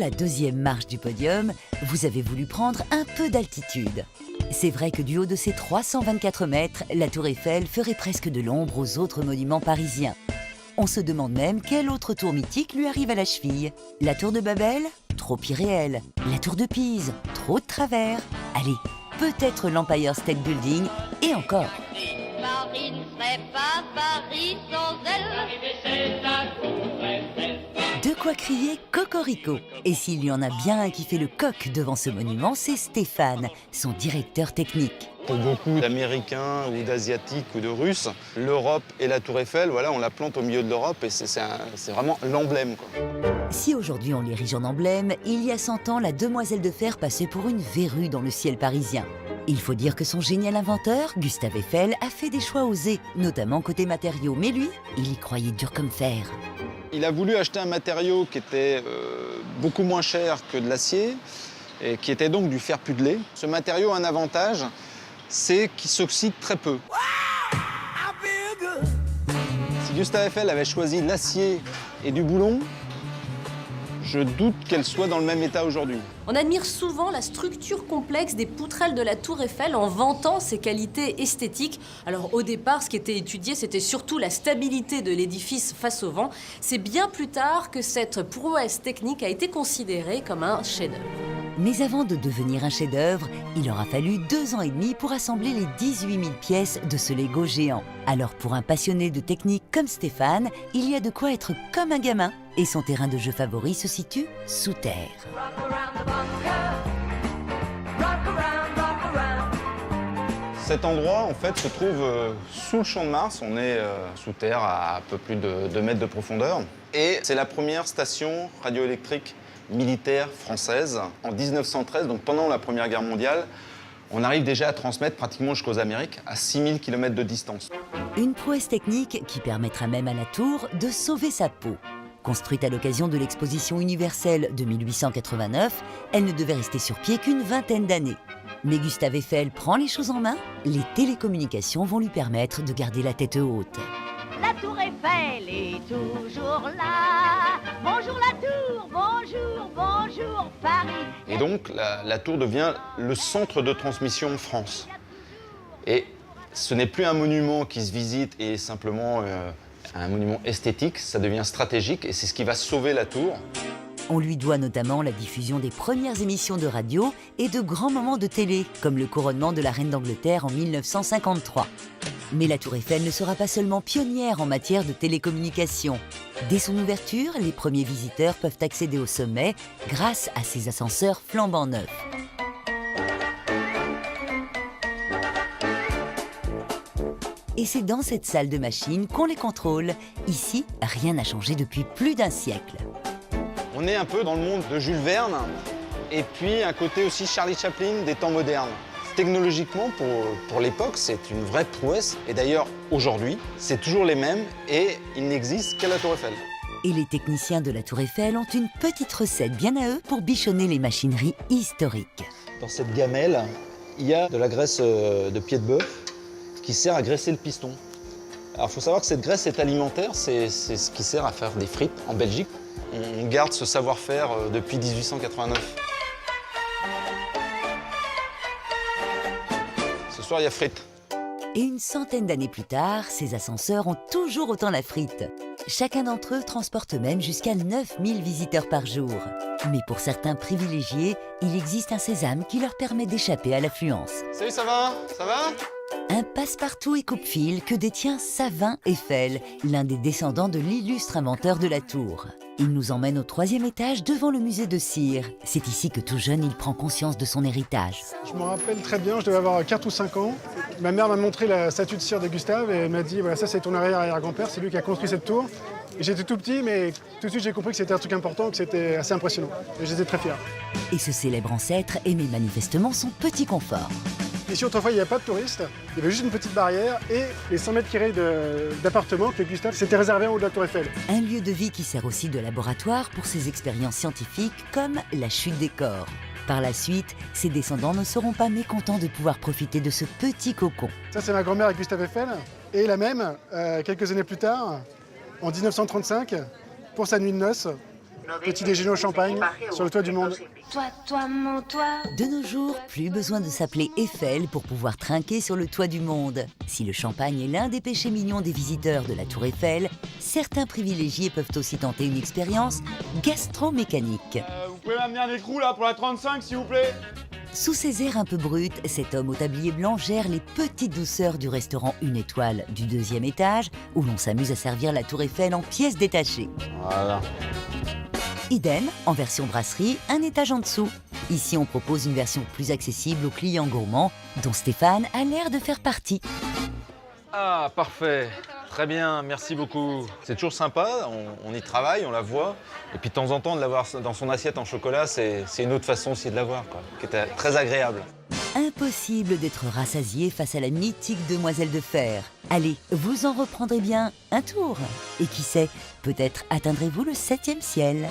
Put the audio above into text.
la deuxième marche du podium, vous avez voulu prendre un peu d'altitude. C'est vrai que du haut de ses 324 mètres, la Tour Eiffel ferait presque de l'ombre aux autres monuments parisiens. On se demande même quelle autre tour mythique lui arrive à la cheville. La Tour de Babel? Trop irréel. La Tour de Pise? Trop de travers. Allez, peut-être l'Empire State Building, et encore. Paris ne serait pas Paris sans elle. De quoi crier cocorico. Et s'il y en a bien un qui fait le coq devant ce monument, c'est Stéphane, son directeur technique. Pour beaucoup d'Américains ou d'Asiatiques ou de Russes, l'Europe et la Tour Eiffel, voilà, on la plante au milieu de l'Europe et c'est vraiment l'emblème, quoi. Si aujourd'hui on l'érige en emblème, il y a 100 ans, la demoiselle de fer passait pour une verrue dans le ciel parisien. Il faut dire que son génial inventeur, Gustave Eiffel, a fait des choix osés, notamment côté matériaux. Mais lui, il y croyait dur comme fer. Il a voulu acheter un matériau qui était beaucoup moins cher que de l'acier et qui était donc du fer pudelé. Ce matériau a un avantage, c'est qu'il s'oxyde très peu. Si Gustave Eiffel avait choisi l'acier et du boulon, je doute qu'elle soit dans le même état aujourd'hui. On admire souvent la structure complexe des poutrelles de la Tour Eiffel en vantant ses qualités esthétiques. Alors au départ, ce qui était étudié, c'était surtout la stabilité de l'édifice face au vent. C'est bien plus tard que cette prouesse technique a été considérée comme un chef-d'œuvre. Mais avant de devenir un chef-d'œuvre, il aura fallu 2 ans et demi pour assembler les 18 000 pièces de ce Lego géant. Alors pour un passionné de technique comme Stéphane, il y a de quoi être comme un gamin. Et son terrain de jeu favori se situe sous terre. Cet endroit, en fait, se trouve sous le Champ de Mars. On est sous terre à un peu plus de 2 mètres de profondeur. Et c'est la première station radioélectrique militaire française en 1913, donc pendant la Première Guerre mondiale. On arrive déjà à transmettre pratiquement jusqu'aux Amériques, à 6000 km de distance. Une prouesse technique qui permettra même à la tour de sauver sa peau. Construite à l'occasion de l'exposition universelle de 1889, elle ne devait rester sur pied qu'une vingtaine d'années. Mais Gustave Eiffel prend les choses en main, les télécommunications vont lui permettre de garder la tête haute. La Tour Eiffel est toujours là. Bonjour la Tour, bonjour, bonjour Paris. Et donc, la tour devient le centre de transmission France. Et ce n'est plus un monument qui se visite et simplement un monument esthétique, ça devient stratégique et c'est ce qui va sauver la tour. On lui doit notamment la diffusion des premières émissions de radio et de grands moments de télé, comme le couronnement de la reine d'Angleterre en 1953. Mais la Tour Eiffel ne sera pas seulement pionnière en matière de télécommunications. Dès son ouverture, les premiers visiteurs peuvent accéder au sommet grâce à ses ascenseurs flambant neufs. Et c'est dans cette salle de machines qu'on les contrôle. Ici, rien n'a changé depuis plus d'1 siècle. On est un peu dans le monde de Jules Verne et puis un côté aussi Charlie Chaplin des temps modernes. Technologiquement, pour l'époque, c'est une vraie prouesse. Et d'ailleurs, aujourd'hui, c'est toujours les mêmes et ils n'existent qu'à la Tour Eiffel. Et les techniciens de la Tour Eiffel ont une petite recette bien à eux pour bichonner les machineries historiques. Dans cette gamelle, il y a de la graisse de pied de bœuf qui sert à graisser le piston. Alors, il faut savoir que cette graisse est alimentaire, c'est ce qui sert à faire des frites en Belgique. On garde ce savoir-faire depuis 1889. Ce soir, il y a frites. Et une centaine d'années plus tard, ces ascenseurs ont toujours autant la frite. Chacun d'entre eux transporte même jusqu'à 9000 visiteurs par jour. Mais pour certains privilégiés, il existe un sésame qui leur permet d'échapper à l'affluence. Salut, ça va? Ça va? Un passe-partout et coupe-fil que détient Savin Eiffel, l'un des descendants de l'illustre inventeur de la tour. Il nous emmène au 3e étage devant le musée de cire. C'est ici que tout jeune, il prend conscience de son héritage. Je me rappelle très bien, je devais avoir 4 ou 5 ans. Ma mère m'a montré la statue de cire de Gustave et elle m'a dit voilà, ça c'est ton arrière-arrière-grand-père, c'est lui qui a construit cette tour. Et j'étais tout petit, mais tout de suite j'ai compris que c'était un truc important, que c'était assez impressionnant. Et j'étais très fier. Et ce célèbre ancêtre aimait manifestement son petit confort. Ici, autrefois, il n'y avait pas de touristes. Il y avait juste une petite barrière et les 100 mètres carrés d'appartements que Gustave s'était réservé en haut de la Tour Eiffel. Un lieu de vie qui sert aussi de laboratoire pour ses expériences scientifiques comme la chute des corps. Par la suite, ses descendants ne seront pas mécontents de pouvoir profiter de ce petit cocon. Ça, c'est ma grand-mère avec Gustave Eiffel. Et la même, quelques années plus tard, en 1935, pour sa nuit de noces, petit déjeuner au champagne sur le toit du monde. Toi, mon toit. De nos jours, plus besoin de s'appeler Eiffel pour pouvoir trinquer sur le toit du monde. Si le champagne est l'un des péchés mignons des visiteurs de la Tour Eiffel, certains privilégiés peuvent aussi tenter une expérience gastromécanique. Vous pouvez m'amener un écrou là pour la 35 s'il vous plaît? Sous ses airs un peu bruts, cet homme au tablier blanc gère les petites douceurs du restaurant Une Étoile du 2e étage, où l'on s'amuse à servir la Tour Eiffel en pièces détachées. Voilà. Idem, en version brasserie, un étage en dessous. Ici, on propose une version plus accessible aux clients gourmands, dont Stéphane a l'air de faire partie. Ah, parfait. Très bien, merci beaucoup. C'est toujours sympa, on y travaille, on la voit. Et puis de temps en temps, de l'avoir dans son assiette en chocolat, c'est une autre façon aussi de la voir, quoi, qui est très agréable. Impossible d'être rassasié face à la mythique demoiselle de fer. Allez, vous en reprendrez bien un tour. Et qui sait, peut-être atteindrez-vous le 7e ciel.